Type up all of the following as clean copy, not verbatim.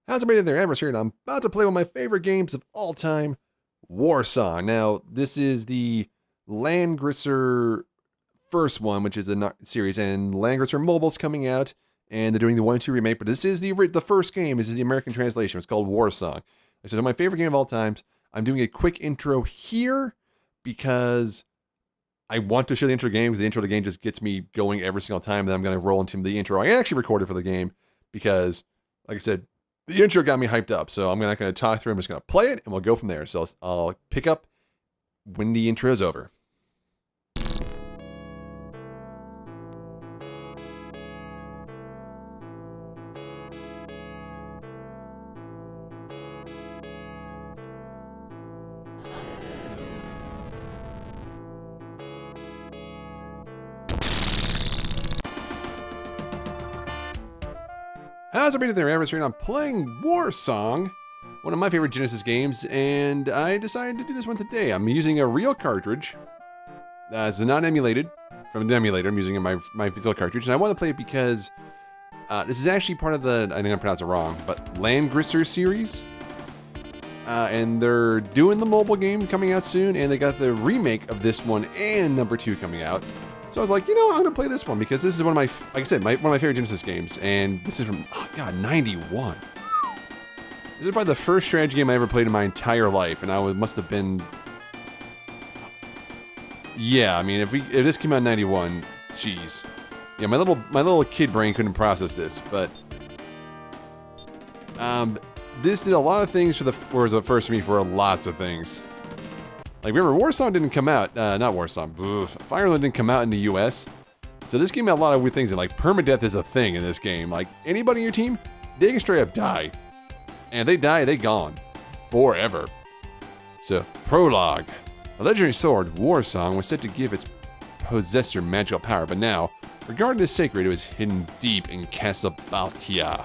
How's everybody there? Averis here, and I'm about to play one of my favorite games of all time, Warsong. Now, this is the Landgrisser first one, which is the series, and Landgrisser Mobile's coming out, and they're doing the 1 and 2 remake, but this is the first game. This is the American translation. It's called Warsong. This is my favorite game of all times. I'm doing a quick intro here because I want to show the intro game, because the intro of the game just gets me going every single time, and then I'm going to roll into the intro I actually recorded for the game, because, like I said, the intro got me hyped up, so I'm not going to talk through. I'm just going to play it, and we'll go from there. So I'll pick up when the intro is over. How's everybody there? Averis here, and I'm playing Warsong, one of my favorite Genesis games, and I decided to do this one today. I'm using a real cartridge. It's not emulated from an emulator. I'm using my physical cartridge, and I want to play it because this is actually part of the, I'm going to pronounce it wrong, but Landgrisser series. And they're doing the mobile game coming out soon, and they got the remake of this one and number 2 coming out. So I was like, you know, I'm going to play this one because this is one of my, like I said, one of my favorite Genesis games. And this is from, oh God, 91. This is probably the first strategy game I ever played in my entire life. And must have been, yeah, I mean, if this came out in 91, geez. Yeah, my little kid brain couldn't process this, but this did a lot of things was the first for me for lots of things. Like, remember, Warsong didn't come out, not Warsong, Fire Emblem didn't come out in the US. So this game had a lot of weird things, and like, permadeath is a thing in this game. Like, anybody in your team, they can straight up die. And if they die, they gone. Forever. So, prologue. A legendary sword, Warsong, was said to give its possessor magical power, but now, regarded as sacred, it was hidden deep in Castle Baltia.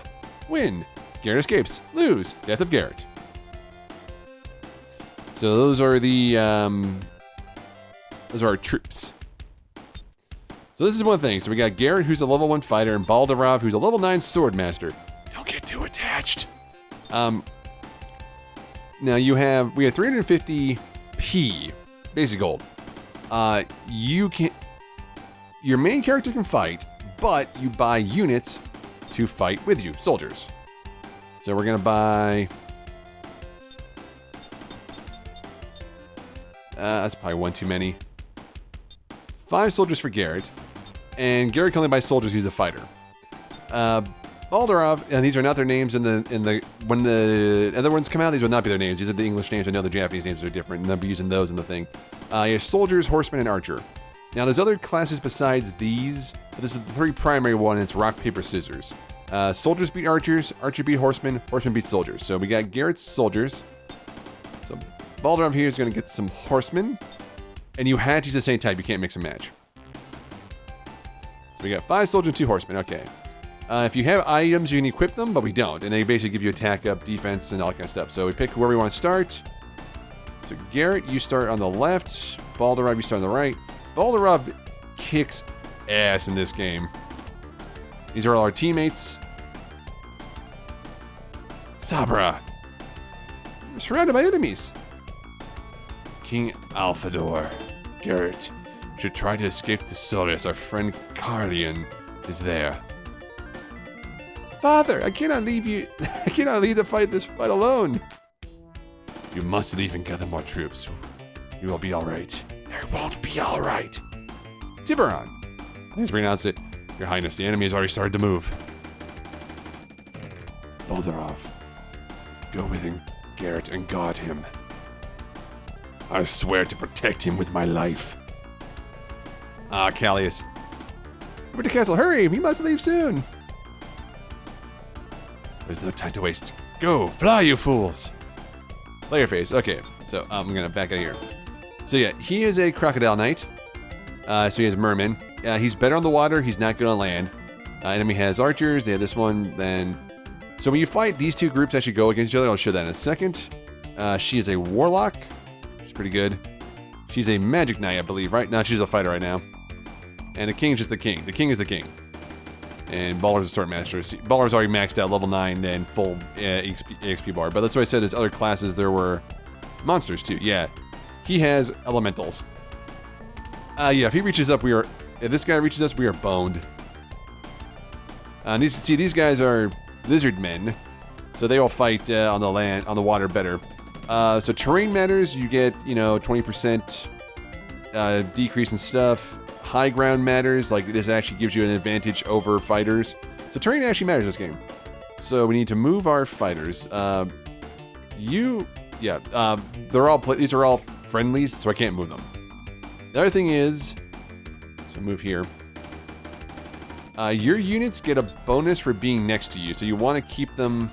Win. Garrett escapes. Lose. Death of Garrett. So those are our troops. So this is one thing. So we got Garrett, who's a level 1 fighter, and Baldarov, who's a level 9 sword master. Don't get too attached. Now we have 350 P, basic gold. Your main character can fight, but you buy units to fight with you, soldiers. So we're gonna buy. That's probably one too many. 5 soldiers for Garrett. And Garrett can only buy soldiers, he's a fighter. Baldarov, and these are not their names when the other ones come out, these will not be their names. These are the English names. I know the Japanese names are different, and they'll be using those in the thing. You have soldiers, horsemen, and archer. Now there's other classes besides these, but this is the 3 primary one, and it's rock, paper, scissors. Soldiers beat archers, archer beat horsemen, horsemen beat soldiers. So we got Garrett's soldiers. So Baldarov here is going to get some horsemen. And you had to use the same type. You can't mix and match. So we got 5 soldiers and 2 horsemen. Okay. If you have items, you can equip them, but we don't. And they basically give you attack up, defense, and all that kind of stuff. So we pick where we want to start. So Garrett, you start on the left. Baldarov, you start on the right. Baldarov kicks ass in this game. These are all our teammates. Sabra. We're surrounded by enemies. King Alphador. Garrett should try to escape to Solace. Our friend Cardian is there. Father, I cannot leave you. I cannot leave to fight this fight alone. You must leave and gather more troops. You will be all right. There won't be all right. Tiburon. Please pronounce it. Your Highness, the enemy has already started to move. Baldarov. Go with him, Garrett, and guard him. I swear to protect him with my life. Callius. Over to castle, hurry! We must leave soon! There's no time to waste. Go! Fly, you fools! Player face. Okay, so I'm gonna back out of here. So yeah, he is a crocodile knight. So he has merman. He's better on the water, he's not good on land. Enemy has archers, they have this one, then... So when you fight, these 2 groups actually go against each other. I'll show that in a second. She is a warlock. Pretty good. She's a magic knight, I believe, right? No, she's a fighter right now. And the king's just the king. The king is the king. And Baller's a Sword Master. See, Baller's already maxed out level 9 and full XP bar. But that's what I said, as other classes, there were monsters too. Yeah. He has elementals. Yeah, if he reaches up, if this guy reaches us, we are boned. These guys are lizard men. So they all fight on the land, on the water better. So terrain matters. You get, 20% decrease in stuff. High ground matters. Like, this actually gives you an advantage over fighters. So terrain actually matters in this game. So we need to move our fighters. These are all friendlies, so I can't move them. The other thing is, so move here. Your units get a bonus for being next to you, so you want to keep them.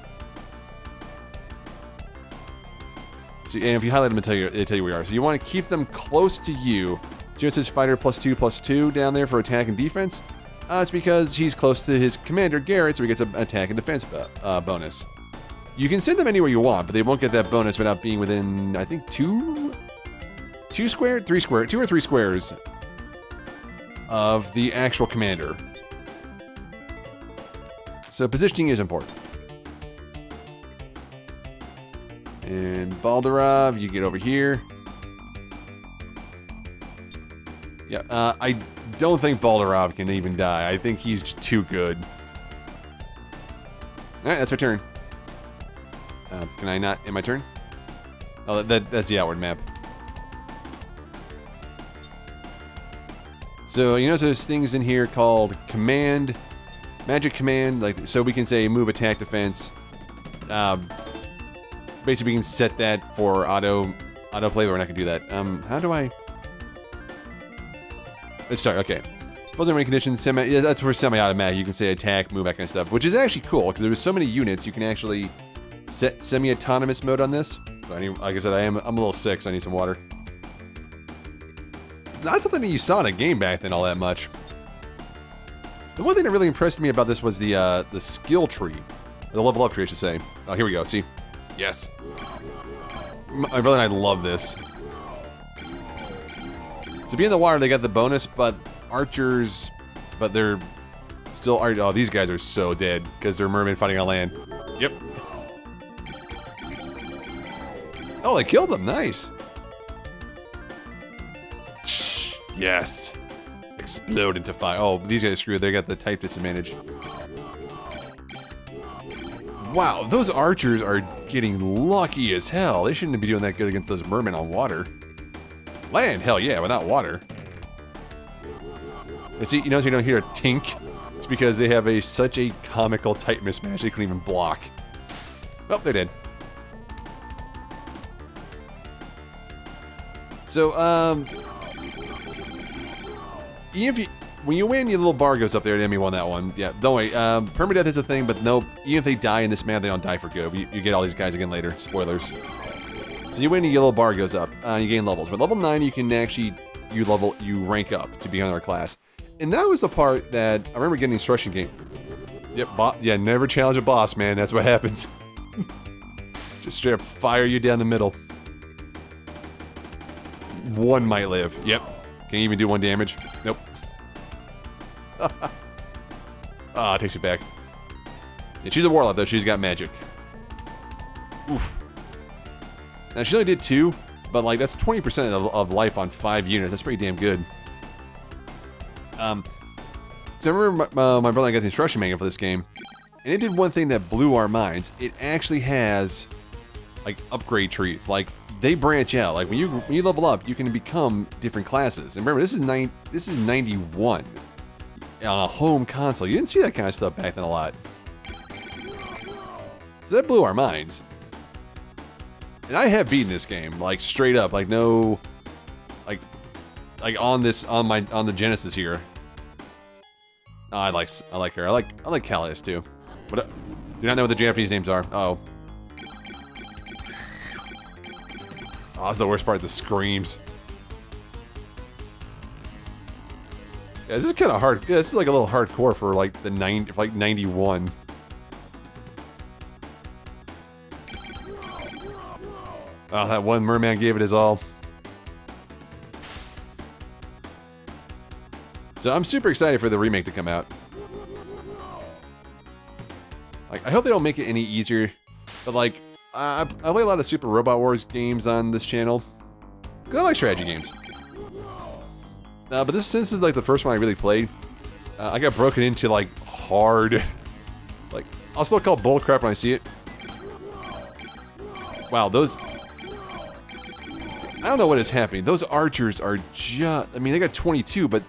So, and if you highlight them, it'll tell you where you are. So you want to keep them close to you. So it says fighter +2/+2 down there for attack and defense. It's because he's close to his commander Garrett, so he gets an attack and defense bonus. You can send them anywhere you want, but they won't get that bonus without being within, I think, two or three squares of the actual commander. So positioning is important. And Baldarov, you get over here. Yeah, I don't think Baldarov can even die. I think he's just too good. Alright, that's our turn. Can I not end my turn? Oh, that's the outward map. So, there's things in here called command, magic command, like, so we can say move, attack, defense. Basically, we can set that for autoplay, but we're not gonna do that. How do I? Let's start. Okay. Frozen rain conditions, that's for semi-automatic. You can say attack, move, that kind of stuff, which is actually cool because there's so many units you can actually set semi-autonomous mode on this. So like I said, I'm a little sick, so I need some water. It's not something that you saw in a game back then all that much. The one thing that really impressed me about this was the skill tree, or the level up tree, I should say. Oh, here we go. See, yes. My brother and I love this. So being in the water, they got the bonus, but archers, but they're still, oh, these guys are so dead because they're mermen fighting on land. Yep. Oh, they killed them. Nice. Yes. Explode into fire. Oh, these guys screwed. They got the type disadvantage. Wow, those archers are getting lucky as hell. They shouldn't be doing that good against those mermen on water. Land, hell yeah, but not water. And see, you don't hear a tink? It's because they have such a comical type mismatch, they couldn't even block. Oh, they're dead. So, when you win, your little bar goes up there, the enemy won that one. Yeah, don't worry, permadeath is a thing, but nope, even if they die in this map, they don't die for good. You get all these guys again later, spoilers. So you win, your little bar goes up, and you gain levels. But level 9, you can actually, you rank up to be on our class. And that was the part that, I remember getting instruction game. Yep, yeah, never challenge a boss, man, that's what happens. Just straight up fire you down the middle. One might live, yep. Can't even do 1 damage, nope. Ah, takes you back. Yeah, she's a warlock though, she's got magic. Oof. Now, she only did 2, but, like, that's 20% of life on 5 units. That's pretty damn good. So I remember my brother and I got the instruction manual for this game, and it did one thing that blew our minds. It actually has, like, upgrade trees. Like, they branch out. Like, when you level up, you can become different classes. And remember, this is 91 on a home console. You didn't see that kind of stuff back then a lot. So that blew our minds. And I have beaten this game, like, straight up, like, no, like on the Genesis here. Oh, I like her. I like Callius too. What? Do you not know what the Japanese names are? Oh. Oh, that's the worst part. The screams. Yeah, this is kind of hard. Yeah, this is like a little hardcore for like the 91. Oh, that one merman gave it his all. So I'm super excited for the remake to come out. Like, I hope they don't make it any easier. But like, I play a lot of Super Robot Wars games on this channel. Because I like strategy games. But since this is like the first one I really played, I got broken into like hard. Like, I'll still call bullcrap when I see it. Wow, those... I don't know what is happening. Those archers are just... I mean, they got 22, but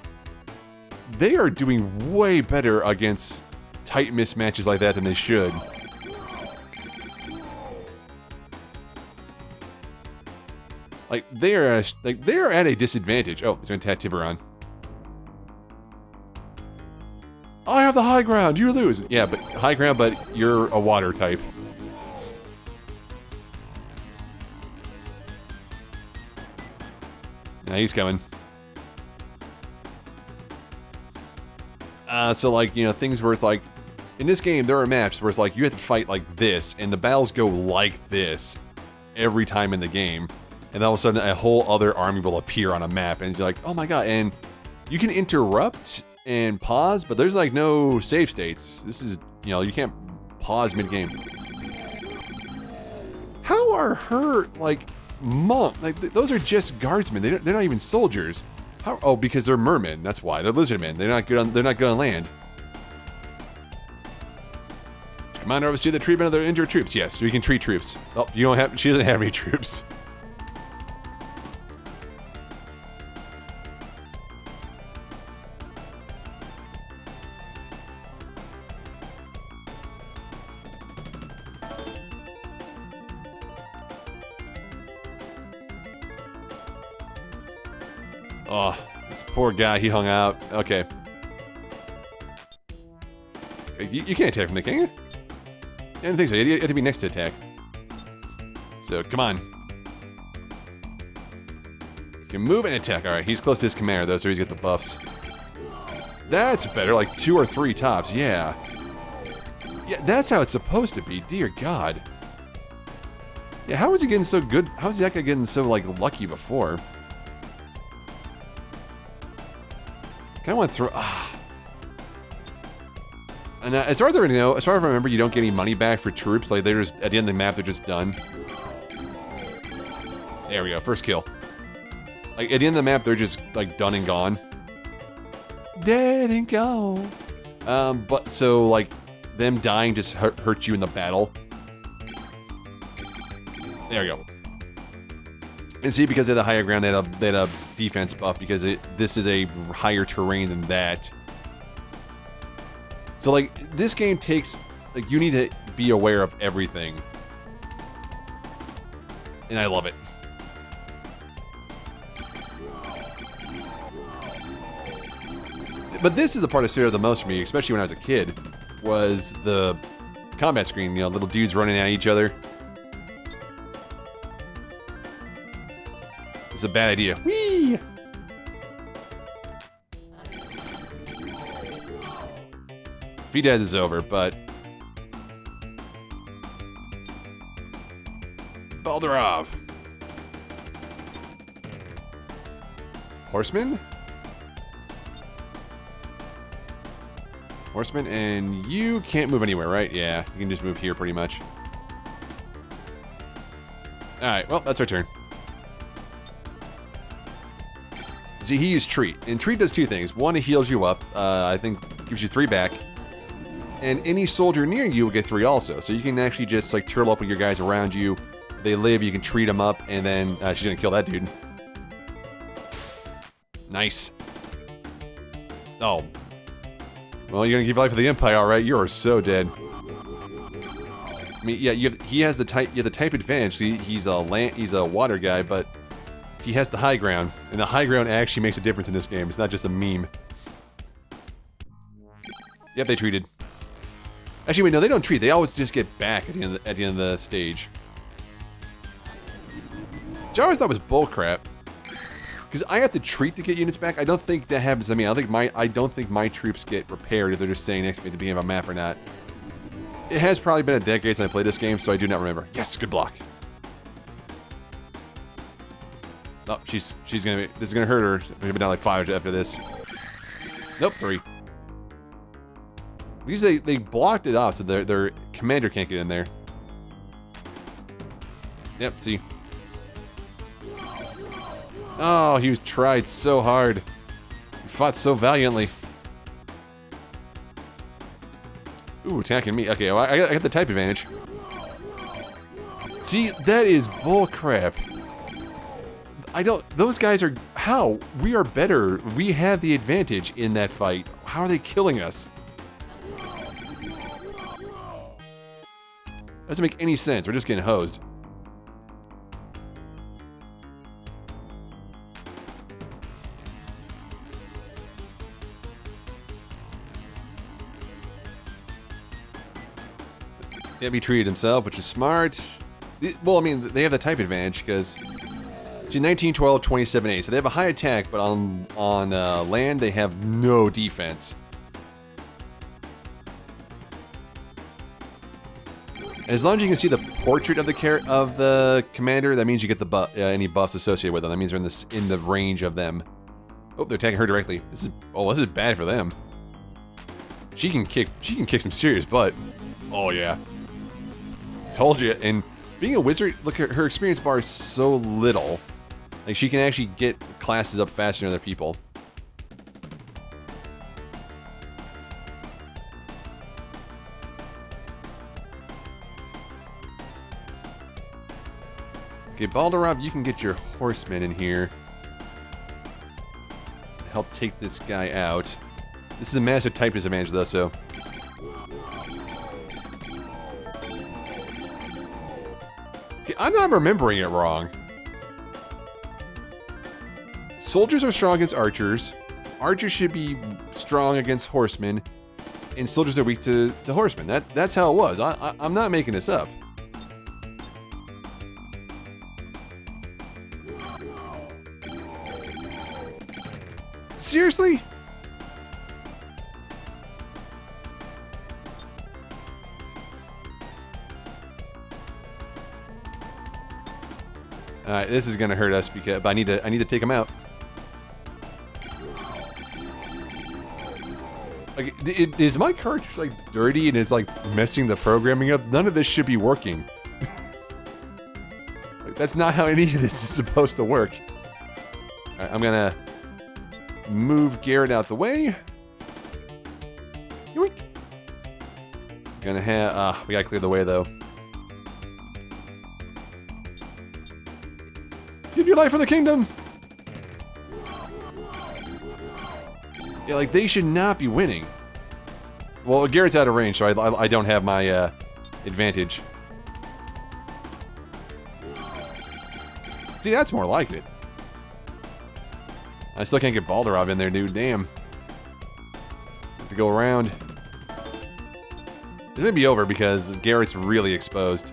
they are doing way better against tight mismatches like that than they should. Like, they are at a disadvantage. Oh, he's going to attack Tiburon. I have the high ground. You lose. Yeah, but high ground, but you're a water type. Now he's coming. So like, you know, things where it's like, in this game, there are maps where it's like, you have to fight like this, and the battles go like this every time in the game. And all of a sudden, a whole other army will appear on a map, and you're like, oh my god, and you can interrupt and pause, but there's like no save states. This is, you know, you can't pause mid-game. How are her, like, monk? Like, those are just guardsmen. They're not even soldiers. How? Oh, because they're mermen. That's why. They're lizardmen. They're not good on land. Commander oversee the treatment of their injured troops. Yes, we can treat troops. Oh, you don't have. She doesn't have any troops. Oh, this poor guy, he hung out. Okay. You can't attack from the king. I didn't think so. You have to be next to attack. So, come on. You can move and attack. Alright, he's close to his commander, though, so he's got the buffs. That's better, like 2 or 3 tops, yeah. Yeah, that's how it's supposed to be, dear God. Yeah, how was he getting so good? How was that guy getting so, like, lucky before? Kind of want to throw... And as far as I know, as far as I remember, you don't get any money back for troops. Like, they're just, at the end of the map, they're just done. There we go, first kill. Like, at the end of the map, they're just, like, done and gone. Dead and gone. But, so, like, them dying just hurts you in the battle. There we go. And see, because they had the higher ground, they had a defense buff, because this is a higher terrain than that. So, like, this game takes, like, you need to be aware of everything. And I love it. But this is the part that stood out the most for me, especially when I was a kid, was the combat screen, you know, little dudes running at each other. It's a bad idea. Whee! If he dies, it's over, but... Baldarov! Horseman? Horseman, and you can't move anywhere, right? Yeah, you can just move here pretty much. Alright, well, that's our turn. See, he used Treat, and Treat does 2 things. One, it heals you up, I think gives you 3 back. And any soldier near you will get 3 also. So you can actually just, like, turtle up with your guys around you. They live, you can treat them up, and then she's gonna kill that dude. Nice. Oh. Well, you're gonna give life to the Empire, alright? You are so dead. I mean, yeah, he has the type advantage. He's a water guy, but he has the high ground. And the high ground actually makes a difference in this game. It's not just a meme. Yep, they treated. Actually, wait, no, they don't treat. They always just get back at the end of the stage. Which I always thought was bullcrap. Because I have to treat to get units back. I don't think that happens to me. I don't think my troops get repaired if they're just staying next to me at the beginning of a map or not. It has probably been a decade since I played this game, so I do not remember. Yes, good block. Oh, she's gonna be. This is gonna hurt her. Maybe not like 5 after this. Nope, 3. At least they blocked it off so their commander can't get in there. Yep, see. Oh, he was tried so hard. He fought so valiantly. Ooh, attacking me. Okay, well, I got the type advantage. See, that is bullcrap. Those guys are, how? We are better. We have the advantage in that fight. How are they killing us? Doesn't make any sense. We're just getting hosed. Yeah, he treated himself, which is smart. Well, I mean, they have the type advantage because see, 19, 12, 27, 8. So they have a high attack, but on land they have no defense. As long as you can see the portrait of the commander, that means you get the any buffs associated with them. That means they're in the range of them. Oh, they're attacking her directly. This is bad for them. She can kick some serious butt. Oh yeah. Told you. And being a wizard, look at her experience bar is so little. Like, she can actually get classes up faster than other people. Okay, Balderov, you can get your horsemen in here. Help take this guy out. This is a massive type disadvantage though, so... Okay, I'm not remembering it wrong. Soldiers are strong against archers. Archers should be strong against horsemen. And soldiers are weak to horsemen. That's how it was. I'm not making this up. Seriously? Alright, this is gonna hurt us but I need to take him out. Like, is my cartridge like dirty and it's like messing the programming up? None of this should be working. Like, that's not how any of this is supposed to work. Alright, I'm gonna move Garrett out the way. Yoink. Gonna have we gotta clear the way though. Give your life for the kingdom! Yeah, like, they should not be winning. Well, Garrett's out of range, so I don't have my advantage. See, that's more like it. I still can't get Balderov in there, dude. Damn. Have to go around. This may be over because Garrett's really exposed.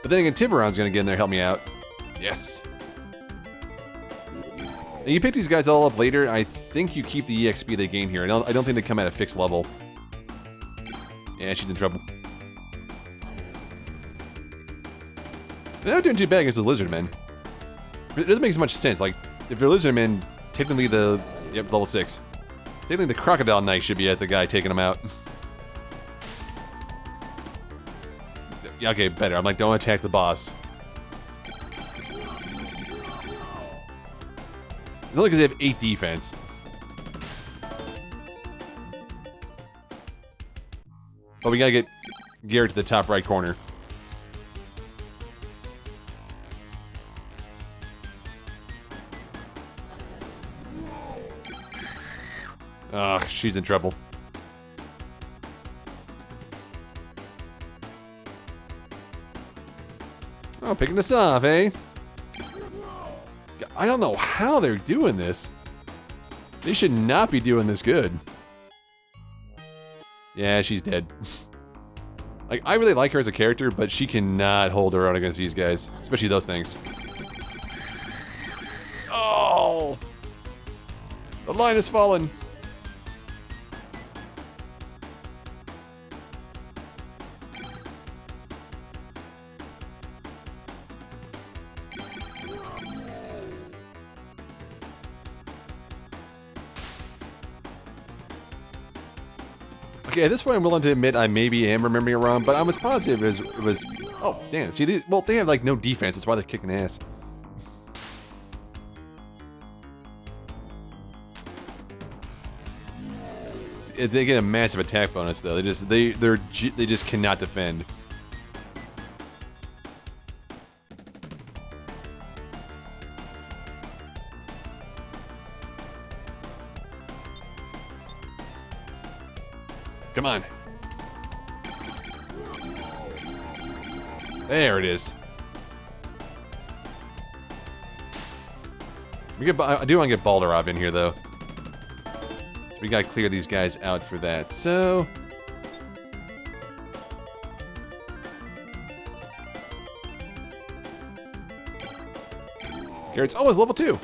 But then again, Tiburon's gonna get in there and help me out. Yes. Now, you pick these guys all up later. I think you keep the EXP they gain here. I don't think they come at a fixed level. Yeah, she's in trouble. They're not doing too bad against the lizardmen. It doesn't make as much sense. Like, if they're lizardmen, technically yep, level 6. Technically the crocodile knight should be at the guy taking them out. Yeah, okay, better. I'm like, don't attack the boss. It's only because they have 8 defense. But we gotta get Garrett to the top right corner. Ugh, she's in trouble. Oh, picking us off, eh? I don't know how they're doing this. They should not be doing this good. Yeah, she's dead. Like, I really like her as a character, but she cannot hold her own against these guys. Especially those things. Oh! The line has fallen. Okay, at this point I'm willing to admit I maybe am remembering it wrong, but I was positive it was oh, damn. See, these, well, they have like no defense. That's why they're kicking ass. They get a massive attack bonus though. They just cannot defend. Come on. There it is. I do want to get Balderov in here though. So we gotta clear these guys out for that. So Garrett's always level 2.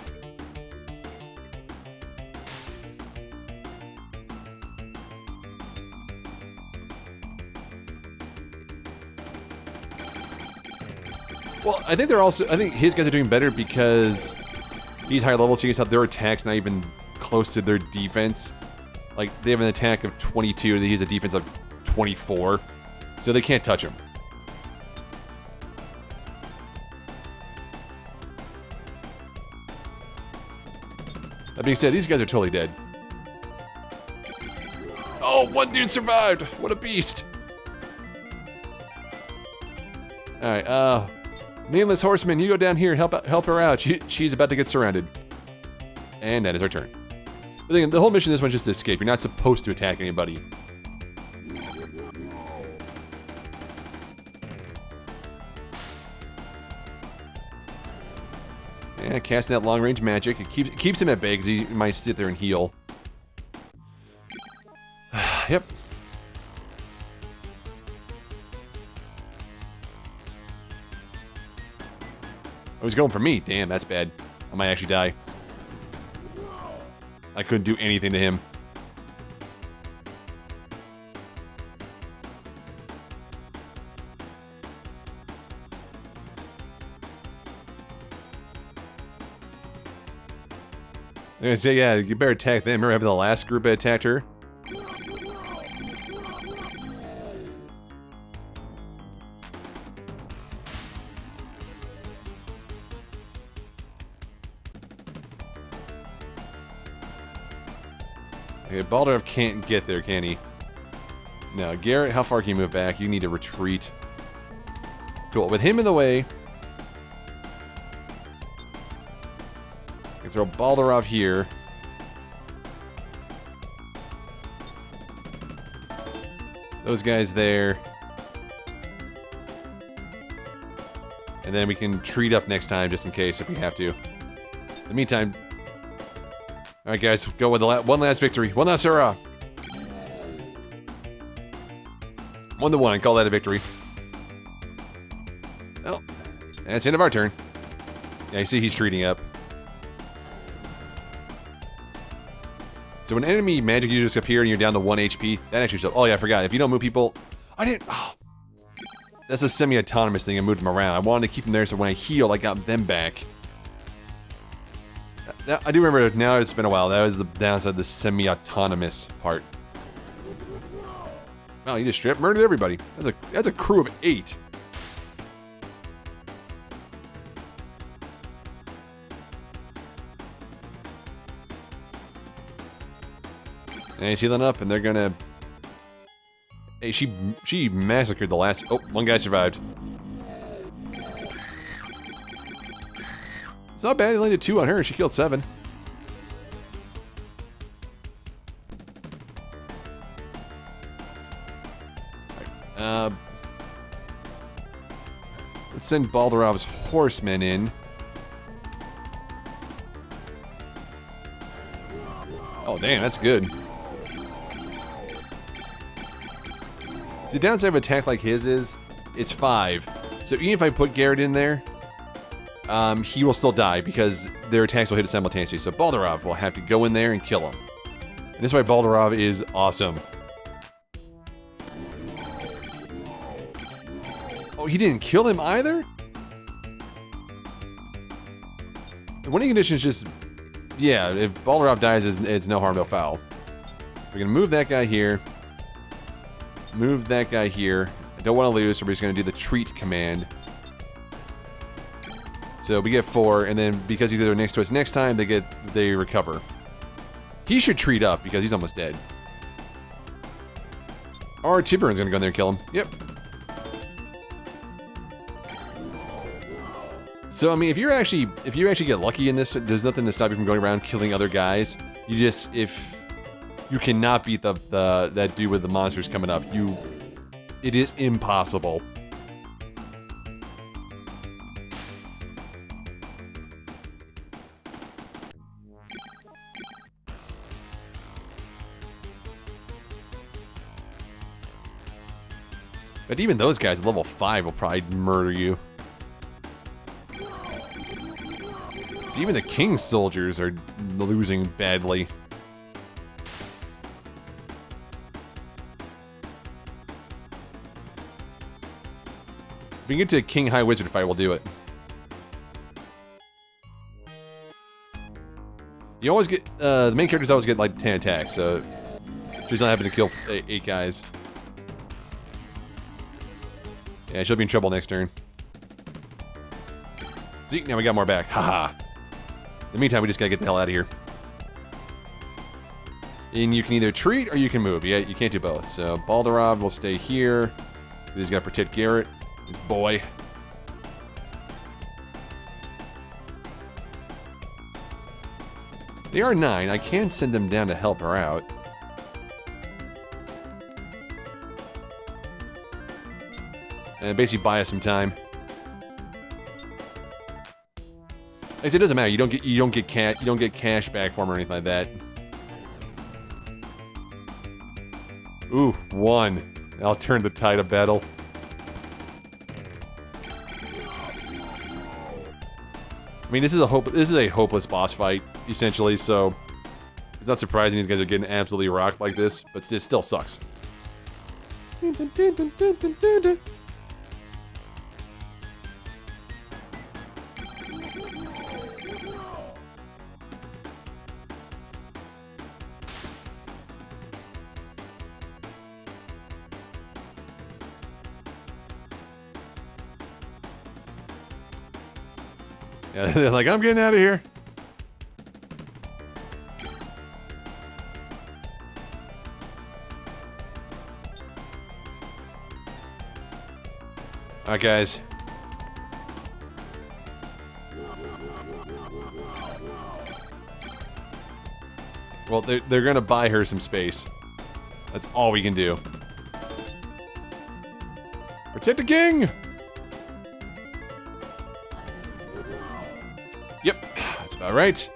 Well, I think his guys are doing better because he's higher level, so you can tell their attack's not even close to their defense. Like, they have an attack of 22, he has a defense of 24, so they can't touch him. That being said, these guys are totally dead. Oh, one dude survived! What a beast! Alright, Nameless Horseman, you go down here and help her out. She's about to get surrounded. And that is our turn. The whole mission of this one's just to escape. You're not supposed to attack anybody. Yeah, casting that long-range magic. It keeps him at bay because he might sit there and heal. Yep. Oh, he's going for me. Damn, that's bad. I might actually die. I couldn't do anything to him. I was gonna say, yeah, you better attack them. Remember having the last group that attacked her? Okay, Balderov can't get there, can he? No, Garrett, how far can you move back? You need to retreat. Cool, with him in the way... I can throw Balderov here. Those guys there. And then we can treat up next time, just in case, if we have to. In the meantime... Alright guys, go with the one last victory. One last hurrah! 1-1, call that a victory. Well, that's the end of our turn. Yeah, you see he's treating up. So when enemy magic users appear and you're down to 1 HP, that actually shows... Oh yeah, I forgot. If you don't move people... I didn't... Oh. That's a semi-autonomous thing. I moved them around. I wanted to keep them there so when I healed, I got them back. I do remember, now it's been a while, that was the downside of the semi-autonomous part. Wow, you just straight murdered everybody. That's a crew of 8. And he's healing up, and they're gonna... Hey, she massacred the last... Oh, one guy survived. It's not bad, he only did 2 on her, she killed 7. Alright, let's send Balderov's horsemen in. Oh, damn, that's good. The downside of an attack like his is, it's 5. So even if I put Garrett in there, he will still die because their attacks will hit simultaneously. So Balderov will have to go in there and kill him. And this is why Balderov is awesome. Oh, he didn't kill him either? The winning condition is just... Yeah, if Balderov dies, it's no harm, no foul. We're going to move that guy here. move that guy here. I don't want to lose, so we're just going to do the treat command. So we get 4, and then because they're next to us next time, they recover. He should treat up because he's almost dead. Or Tiburon's going to go in there and kill him. Yep. So I mean, if you actually get lucky in this, there's nothing to stop you from going around killing other guys. If you cannot beat that dude with the monsters coming up, it is impossible. But even those guys at level 5 will probably murder you. So even the King's soldiers are losing badly. If we can get to a King High Wizard fight, we'll do it. You always get, the main characters always get like 10 attacks, so she's not having to kill 8 guys. Yeah, she'll be in trouble next turn. See, now we got more back. Haha. In the meantime, we just gotta get the hell out of here. And you can either treat or you can move. Yeah, you can't do both. So Balderov will stay here. He's gotta protect Garrett, his boy. They are 9. I can send them down to help her out. And basically buy us some time. I guess it doesn't matter. You don't get cash back for them or anything like that. Ooh, 1. I'll turn the tide of battle. I mean, this is a hopeless boss fight essentially. So it's not surprising these guys are getting absolutely rocked like this, but it still sucks. Yeah, they're like, I'm getting out of here. Alright, guys. Well, they're gonna buy her some space. That's all we can do. Protect the king! Yep, that's about right.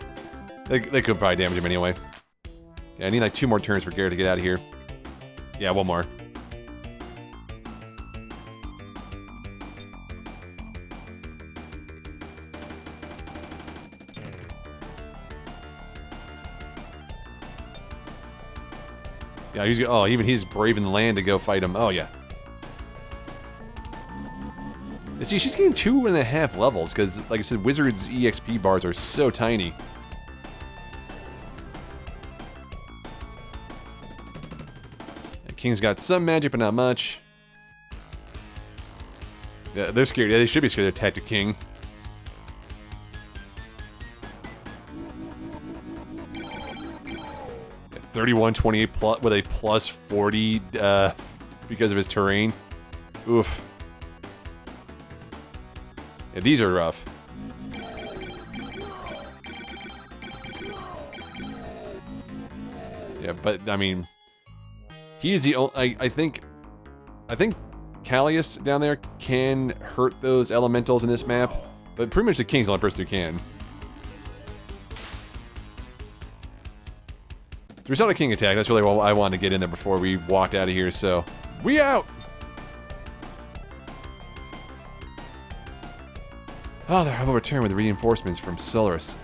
They could probably damage him anyway. Yeah, I need like 2 more turns for Garrett to get out of here. Yeah, 1 more. Yeah, even he's braving the land to go fight him. Oh, yeah. See, she's getting 2.5 levels, because, like I said, Wizards' EXP bars are so tiny. And King's got some magic, but not much. Yeah, they're scared. Yeah, they should be scared to attack the King. Yeah, 31-28 plus, with a plus 40 because of his terrain. Oof. Yeah, these are rough. Yeah, but I mean, he's the only. I think Callius down there can hurt those elementals in this map, but pretty much the King's the only person who can. So we saw the King attack. That's really what I wanted to get in there before we walked out of here. So we out. Father, I will return with reinforcements from Solaris.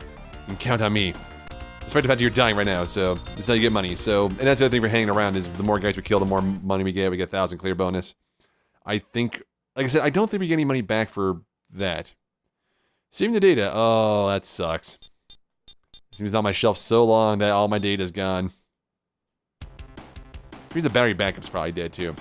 You can count on me. Despite the fact that you're dying right now, so that's how you get money. So, and that's the other thing for hanging around is the more guys we kill, the more money we get. We get 1,000 clear bonus. I think, like I said, I don't think we get any money back for that. Saving the data. Oh, that sucks. Seems on my shelf so long that all my data's gone. Means the battery backup's probably dead too.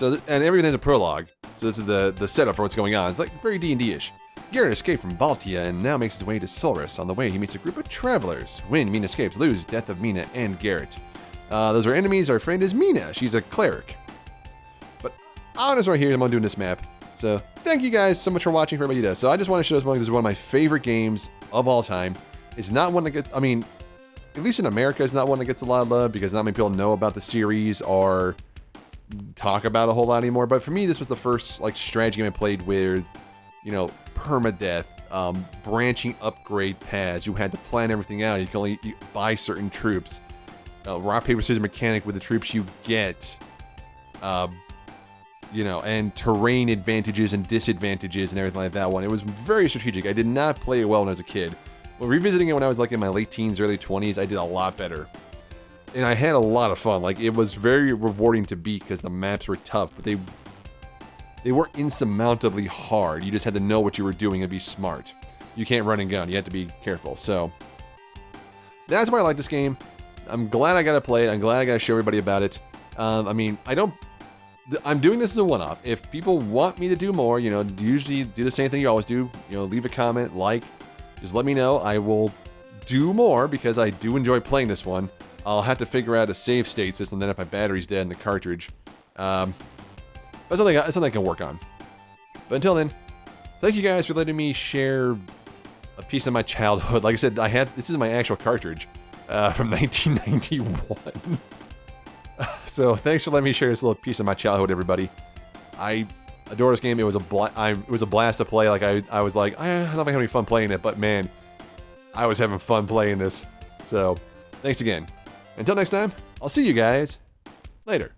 So, and everything's a prologue. So this is the setup for what's going on. It's like very D&D-ish. Garrett escaped from Baltia and now makes his way to Solris. On the way, he meets a group of travelers. Win, Mina escapes. Lose, death of Mina and Garrett. Those are enemies. Our friend is Mina. She's a cleric. But honest right here, I'm on doing this map. So thank you guys so much for watching, for everybody who does. So I just want to show this one. This is one of my favorite games of all time. It's not one that gets, I mean, at least in America, it's not one that gets a lot of love because not many people know about the series or talk about it a whole lot anymore. But for me, this was the first like strategy game I played with, you know, permadeath, branching upgrade paths. You had to plan everything out. You can only buy certain troops. Rock, paper, scissors mechanic with the troops you get. You know, and terrain advantages and disadvantages and everything like that one. It was very strategic. I did not play it well when I was a kid. Well, revisiting it when I was like in my late teens, early 20s, I did a lot better. And I had a lot of fun. Like, it was very rewarding to beat because the maps were tough, but they weren't insurmountably hard. You just had to know what you were doing and be smart. You can't run and gun. You have to be careful. So, that's why I like this game. I'm glad I got to play it. I'm glad I got to show everybody about it. I mean, I'm doing this as a one-off. If people want me to do more, you know, usually do the same thing you always do. You know, leave a comment, like, just let me know. I will do more because I do enjoy playing this one. I'll have to figure out a save state system then if my battery's dead in the cartridge. That's something I can work on. But until then, thank you guys for letting me share a piece of my childhood. Like I said, this is my actual cartridge from 1991. So thanks for letting me share this little piece of my childhood, everybody. I adore this game. It was a blast to play. Like I was like, I don't know if I have any fun playing it, but man, I was having fun playing this. So thanks again. Until next time, I'll see you guys later.